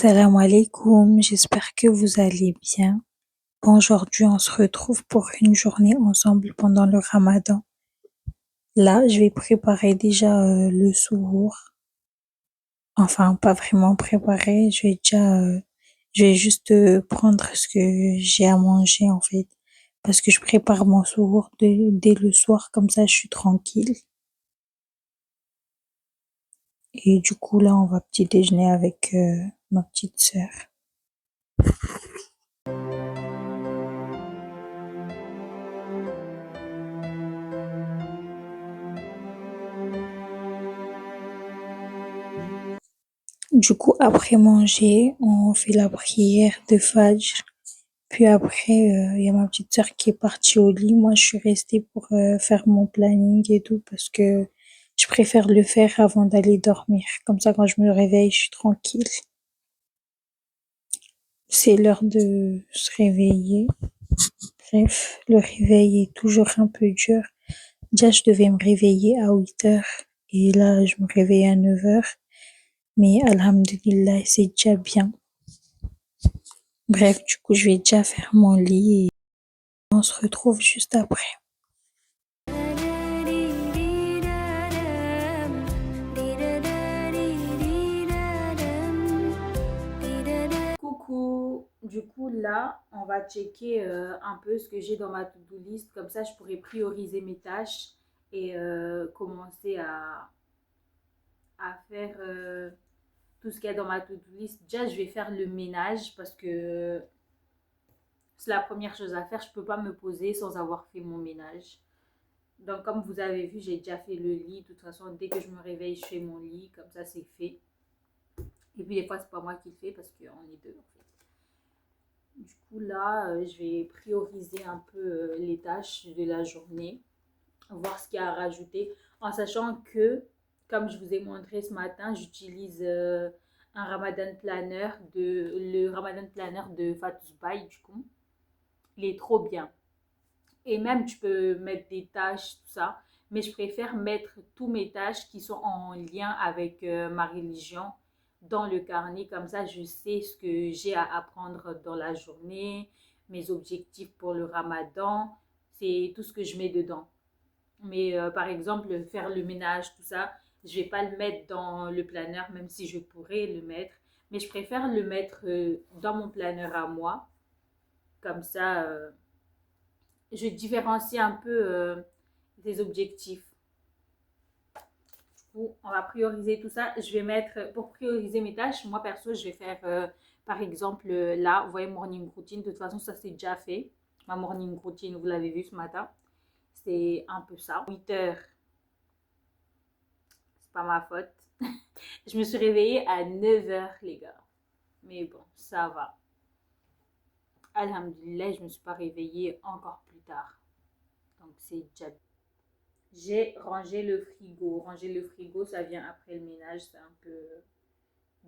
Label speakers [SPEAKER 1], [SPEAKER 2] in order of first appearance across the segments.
[SPEAKER 1] Salam alaikum, j'espère que vous allez bien. Bon, aujourd'hui, on se retrouve pour une journée ensemble pendant le Ramadan. Là, je vais préparer déjà le souhour. Enfin, pas vraiment préparer, je vais juste prendre ce que j'ai à manger en fait. Parce que je prépare mon souhour dès le soir, comme ça je suis tranquille. Et du coup, là, on va petit déjeuner avec ma petite sœur. Du coup, après manger, on fait la prière de Fajr. Puis après, il y a ma petite sœur qui est partie au lit. Moi, je suis restée pour faire mon planning et tout parce que je préfère le faire avant d'aller dormir. Comme ça, quand je me réveille, je suis tranquille. C'est l'heure de se réveiller. Bref, le réveil est toujours un peu dur. Déjà, je devais me réveiller à 8 heures et là, je me réveille à 9 heures. Mais alhamdulillah, c'est déjà bien. Bref, du coup, je vais déjà faire mon lit et on se retrouve juste après. Coucou, du coup là, on va checker un peu ce que j'ai dans ma to-do list. Comme ça, je pourrais prioriser mes tâches et commencer à faire tout ce qu'il y a dans ma to-do list. Déjà, je vais faire le ménage parce que c'est la première chose à faire. Je ne peux pas me poser sans avoir fait mon ménage. Donc, comme vous avez vu, j'ai déjà fait le lit. De toute façon, dès que je me réveille, je fais mon lit. Comme ça, c'est fait. Et puis, des fois, c'est pas moi qui le fais parce qu'on est deux, en fait. Du coup, là, je vais prioriser un peu les tâches de la journée, voir ce qu'il y a à rajouter, en sachant que, comme je vous ai montré ce matin, j'utilise un Ramadan Planner, le Ramadan Planner de Fatou Bay, du coup. Il est trop bien. Et même, tu peux mettre des tâches, tout ça. Mais je préfère mettre tous mes tâches qui sont en lien avec ma religion dans le carnet. Comme ça, je sais ce que j'ai à apprendre dans la journée, mes objectifs pour le ramadan. C'est tout ce que je mets dedans. Mais par exemple, faire le ménage, tout ça, je vais pas le mettre dans le planeur, même si je pourrais le mettre. Mais je préfère le mettre dans mon planeur à moi. Comme ça, je différencie un peu des objectifs. Du coup, on va prioriser tout ça. Je vais mettre, pour prioriser mes tâches, moi perso, je vais faire, par exemple, là, vous voyez, morning routine. De toute façon, ça c'est déjà fait. Ma morning routine, vous l'avez vu ce matin. C'est un peu ça. 8 heures, c'est pas ma faute. Je me suis réveillée à 9 heures, les gars. Mais bon, ça va. Alhamdulillah, je ne me suis pas réveillée encore plus tard. Donc, c'est déjà bien. J'ai rangé le frigo. Ranger le frigo, ça vient après le ménage. C'est un peu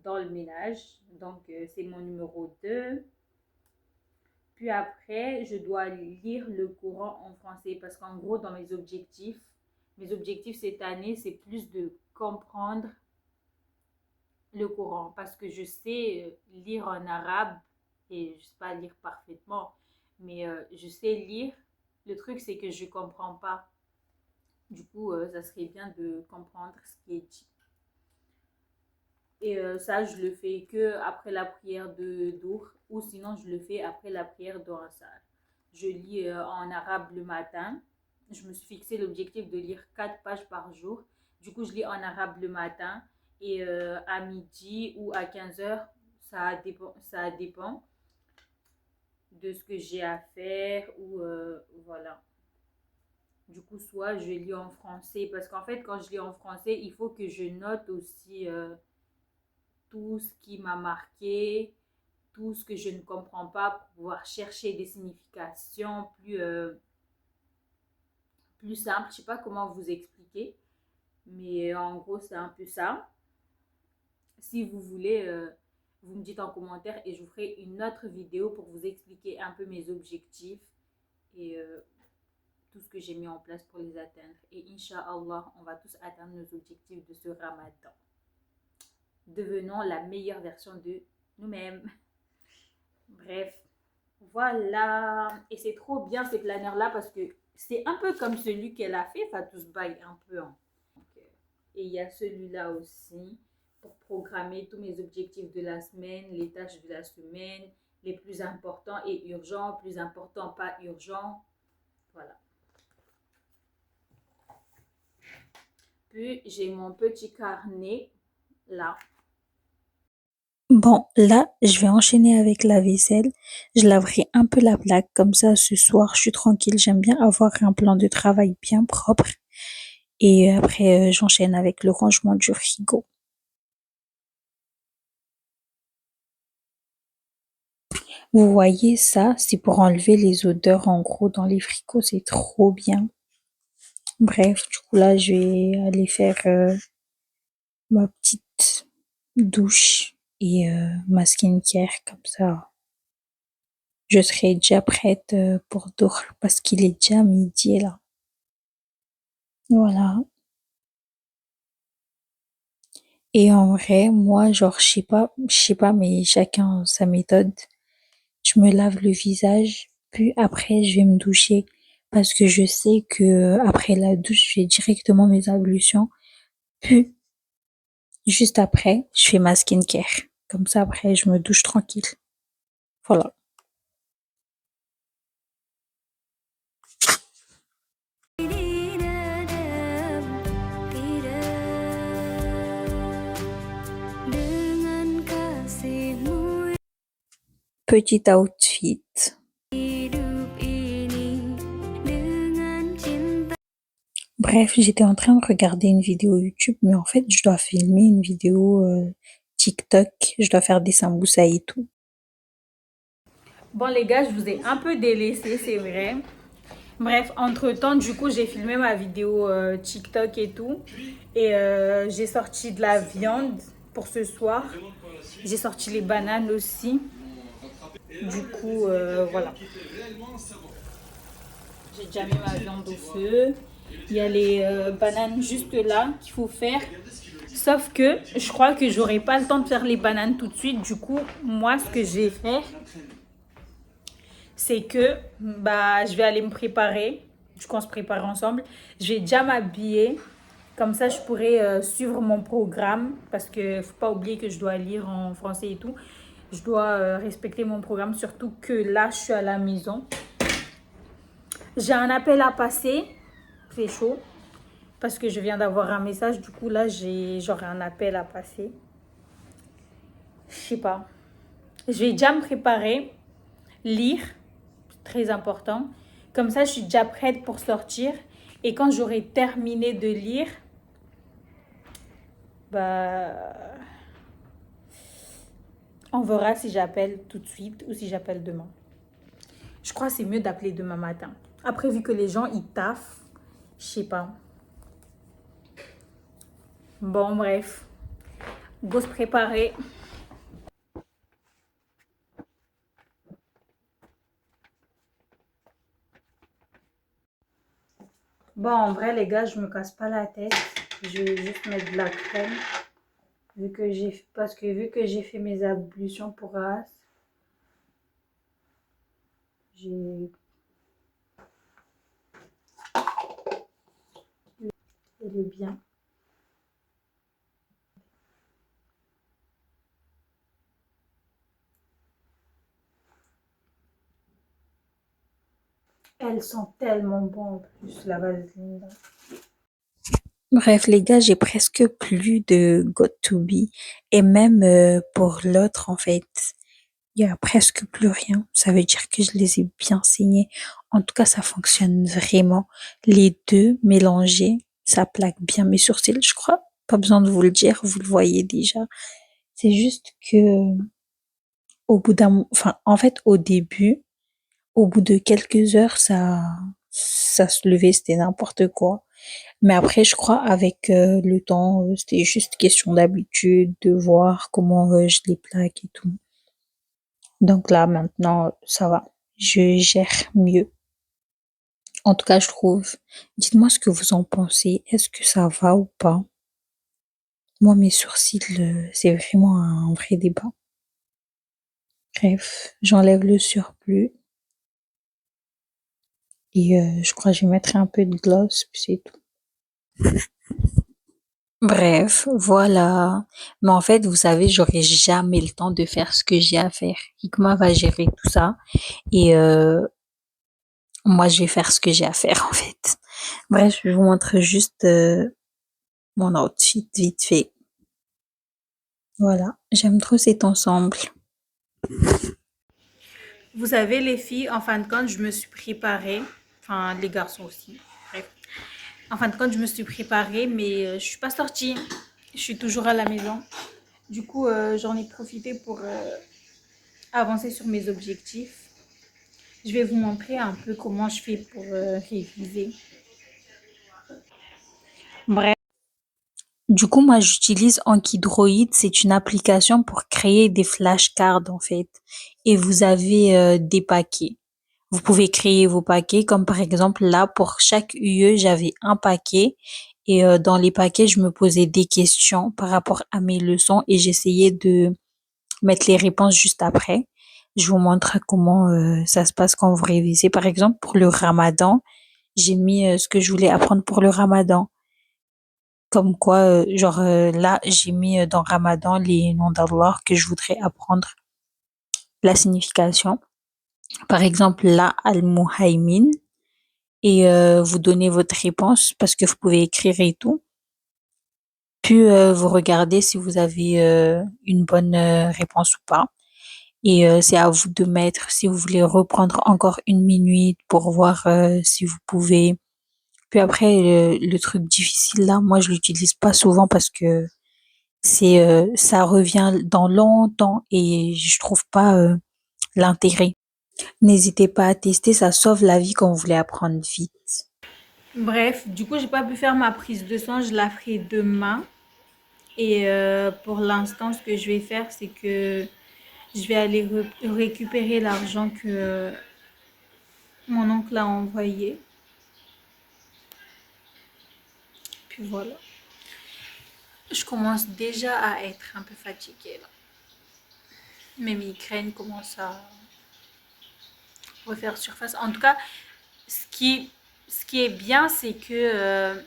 [SPEAKER 1] dans le ménage. Donc, c'est mon numéro 2. Puis après, je dois lire le Coran en français parce qu'en gros, dans mes objectifs cette année, c'est plus de comprendre le Coran parce que je sais lire en arabe et je ne sais pas lire parfaitement, mais je sais lire. Le truc, c'est que je ne comprends pas. Du coup, ça serait bien de comprendre ce qui est dit. Et ça, je le fais que après la prière de Dour ou sinon je le fais après la prière d'Oransar. Je lis en arabe le matin. Je me suis fixé l'objectif de lire 4 pages par jour. Du coup, je lis en arabe le matin et à midi ou à 15 heures, ça dépend de ce que j'ai à faire ou voilà. Du coup, soit je lis en français parce qu'en fait, quand je lis en français, il faut que je note aussi tout ce qui m'a marqué, tout ce que je ne comprends pas pour pouvoir chercher des significations plus simples. Je ne sais pas comment vous expliquer, mais en gros, c'est un peu ça. Si vous voulez, vous me dites en commentaire et je vous ferai une autre vidéo pour vous expliquer un peu mes objectifs et tout ce que j'ai mis en place pour les atteindre. Et Inch'Allah, on va tous atteindre nos objectifs de ce Ramadan. Devenons la meilleure version de nous-mêmes. Bref, voilà. Et c'est trop bien ces planeurs-là parce que c'est un peu comme celui qu'elle a fait, Fatous Bay, un peu. Hein. Et il y a celui-là aussi pour programmer tous mes objectifs de la semaine, les tâches de la semaine, les plus importants et urgents, plus importants, pas urgents. Voilà. Puis j'ai mon petit carnet là.
[SPEAKER 2] Bon, là, je vais enchaîner avec la vaisselle. Je laverai un peu la plaque, comme ça, ce soir, je suis tranquille. J'aime bien avoir un plan de travail bien propre. Et après, j'enchaîne avec le rangement du frigo. Vous voyez ça, c'est pour enlever les odeurs en gros dans les frigos, c'est trop bien. Bref, du coup là, je vais aller faire ma petite douche et ma skincare comme ça. Je serai déjà prête pour dormir parce qu'il est déjà midi là. Voilà. Et en vrai, moi, genre, je sais pas, mais chacun sa méthode. Je me lave le visage, puis après, je vais me doucher parce que je sais que après la douche, je fais directement mes ablutions. Puis, juste après, je fais ma skincare. Comme ça, après, je me douche tranquille. Voilà. Petit outfit. Bref, j'étais en train de regarder une vidéo YouTube, mais en fait, je dois filmer une vidéo TikTok. Je dois faire des samoussas et tout.
[SPEAKER 1] Bon les gars, je vous ai un peu délaissé, c'est vrai. Bref, entre-temps, du coup, j'ai filmé ma vidéo TikTok et tout. Et j'ai sorti de la viande pour ce soir. J'ai sorti les bananes aussi. Du coup, voilà. J'ai déjà mis ma viande au feu. Il y a les bananes juste là qu'il faut faire. Sauf que je crois que j'aurai pas le temps de faire les bananes tout de suite. Du coup, moi, ce que je vais faire, c'est que bah, je vais aller me préparer. Du coup, on se prépare ensemble. Je vais déjà m'habiller. Comme ça, je pourrai suivre mon programme. Parce que faut pas oublier que je dois lire en français et tout. Je dois respecter mon programme. Surtout que là, je suis à la maison. J'ai un appel à passer. C'est chaud. Parce que je viens d'avoir un message. Du coup, là, j'aurai un appel à passer. Je sais pas. Je vais déjà me préparer. Lire. Très important. Comme ça, je suis déjà prête pour sortir. Et quand j'aurai terminé de lire, bah, on verra si j'appelle tout de suite ou si j'appelle demain. Je crois que c'est mieux d'appeler demain matin. Après, vu que les gens, ils taffent, je sais pas. Bon, bref. Go se préparer. Bon, en vrai, les gars, je me casse pas la tête. Je vais juste mettre de la crème. Parce que vu que j'ai fait mes ablutions pour As, j'ai, elle est bien. Elles sont tellement bonnes en plus, la vaseline.
[SPEAKER 2] Bref, les gars, j'ai presque plus de got to be. Et même pour l'autre, en fait, il y a presque plus rien. Ça veut dire que je les ai bien saignés. En tout cas, ça fonctionne vraiment. Les deux mélangés, ça plaque bien mes sourcils, je crois. Pas besoin de vous le dire, vous le voyez déjà. C'est juste que enfin, en fait, au début, au bout de quelques heures, ça se levait, c'était n'importe quoi. Mais après, je crois, avec le temps, c'était juste question d'habitude, de voir comment je les plaque et tout. Donc là, maintenant, ça va. Je gère mieux. En tout cas, je trouve. Dites-moi ce que vous en pensez. Est-ce que ça va ou pas? Moi, mes sourcils, c'est vraiment un vrai débat. Bref, j'enlève le surplus et je crois que je vais mettre un peu de gloss, puis c'est tout. Bref, voilà. Mais en fait, vous savez, j'aurai jamais le temps de faire ce que j'ai à faire. Hikma va gérer tout ça et moi, je vais faire ce que j'ai à faire en fait. Bref, je vous montre juste mon outfit vite fait. Voilà, j'aime trop cet ensemble.
[SPEAKER 1] Vous savez, les filles, en fin de compte, je me suis préparée. Enfin, les garçons aussi. Bref. En fin de compte, je me suis préparée, mais je suis pas sortie. Je suis toujours à la maison. Du coup, j'en ai profité pour avancer sur mes objectifs. Je vais vous montrer un peu comment je fais pour réviser. Bref.
[SPEAKER 2] Du coup, moi, j'utilise Ankydroid. C'est une application pour créer des flashcards, en fait. Et vous avez des paquets. Vous pouvez créer vos paquets, comme par exemple là, pour chaque UE, j'avais un paquet. Et dans les paquets, je me posais des questions par rapport à mes leçons et j'essayais de mettre les réponses juste après. Je vous montre comment ça se passe quand vous révisez. Par exemple, pour le ramadan, j'ai mis ce que je voulais apprendre pour le ramadan. Comme quoi, là, j'ai mis dans Ramadan les noms d'Allah que je voudrais apprendre la signification. Par exemple, là, Al-Muhaymin. Et vous donnez votre réponse parce que vous pouvez écrire et tout. Puis vous regardez si vous avez une bonne réponse ou pas. Et c'est à vous de mettre si vous voulez reprendre encore une minute pour voir si vous pouvez. Puis après, le truc difficile là, moi je l'utilise pas souvent parce que ça revient dans longtemps et je trouve pas l'intérêt. N'hésitez pas à tester, ça sauve la vie quand vous voulez apprendre vite.
[SPEAKER 1] Bref, du coup, j'ai pas pu faire ma prise de sang. Je la ferai demain. Et pour l'instant, ce que je vais faire, c'est que je vais aller récupérer l'argent que mon oncle a envoyé. Puis voilà. Je commence déjà à être un peu fatiguée là. Mes migraines commencent à refaire surface. En tout cas, ce qui est bien, c'est que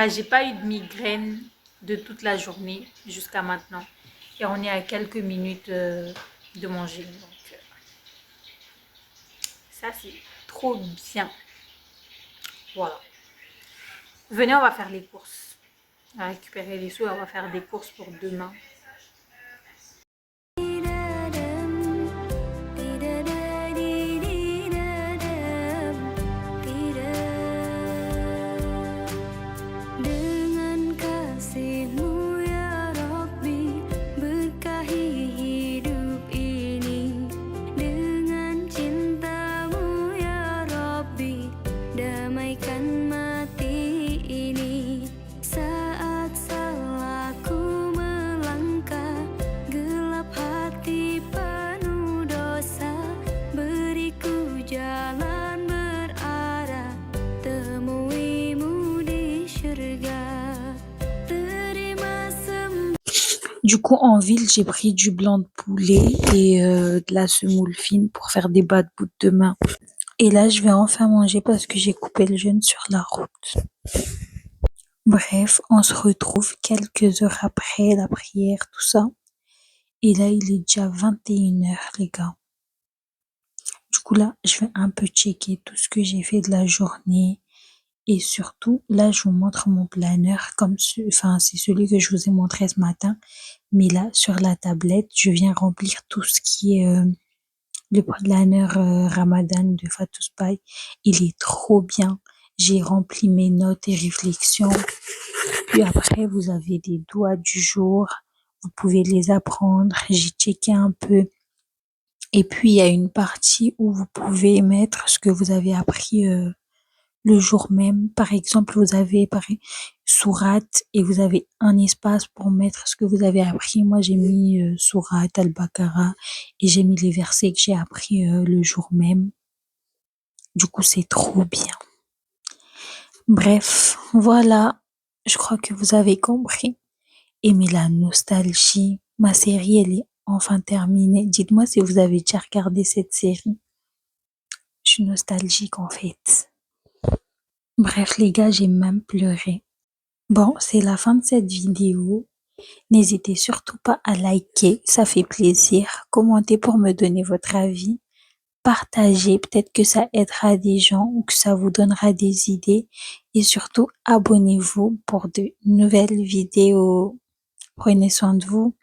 [SPEAKER 1] j'ai pas eu de migraine de toute la journée jusqu'à maintenant. Et on est à quelques minutes de manger. Donc, ça, c'est trop bien. Voilà. Venez, on va faire les courses. On va récupérer les sous et on va faire des courses pour demain.
[SPEAKER 2] Du coup, en ville, j'ai pris du blanc de poulet et de la semoule fine pour faire des bas de bout de demain. Et là, je vais enfin manger parce que j'ai coupé le jeûne sur la route. Bref, on se retrouve quelques heures après la prière, tout ça. Et là, il est déjà 21h, les gars. Du coup, là, je vais un peu checker tout ce que j'ai fait de la journée. Et surtout, là, je vous montre mon planeur c'est celui que je vous ai montré ce matin. Mais là, sur la tablette, je viens remplir tout ce qui est le planeur Ramadan de Fatous Bay. Il est trop bien. J'ai rempli mes notes et réflexions. Puis après, vous avez des doigts du jour. Vous pouvez les apprendre. J'ai checké un peu. Et puis, il y a une partie où vous pouvez mettre ce que vous avez appris le jour même. Par exemple, vous avez sourate et vous avez un espace pour mettre ce que vous avez appris. Moi, j'ai mis sourate Al-Baqarah et j'ai mis les versets que j'ai appris le jour même. Du coup, c'est trop bien. Bref, voilà. Je crois que vous avez compris. Aimez la nostalgie. Ma série, elle est enfin terminé. Dites-moi si vous avez déjà regardé cette série. Je suis nostalgique en fait. Bref les gars, j'ai même pleuré. Bon, c'est la fin de cette vidéo. N'hésitez surtout pas à liker, ça fait plaisir. Commentez pour me donner votre avis. Partagez, peut-être que ça aidera des gens ou que ça vous donnera des idées. Et surtout, abonnez-vous pour de nouvelles vidéos. Prenez soin de vous.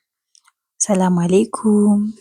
[SPEAKER 2] Salam alaikum.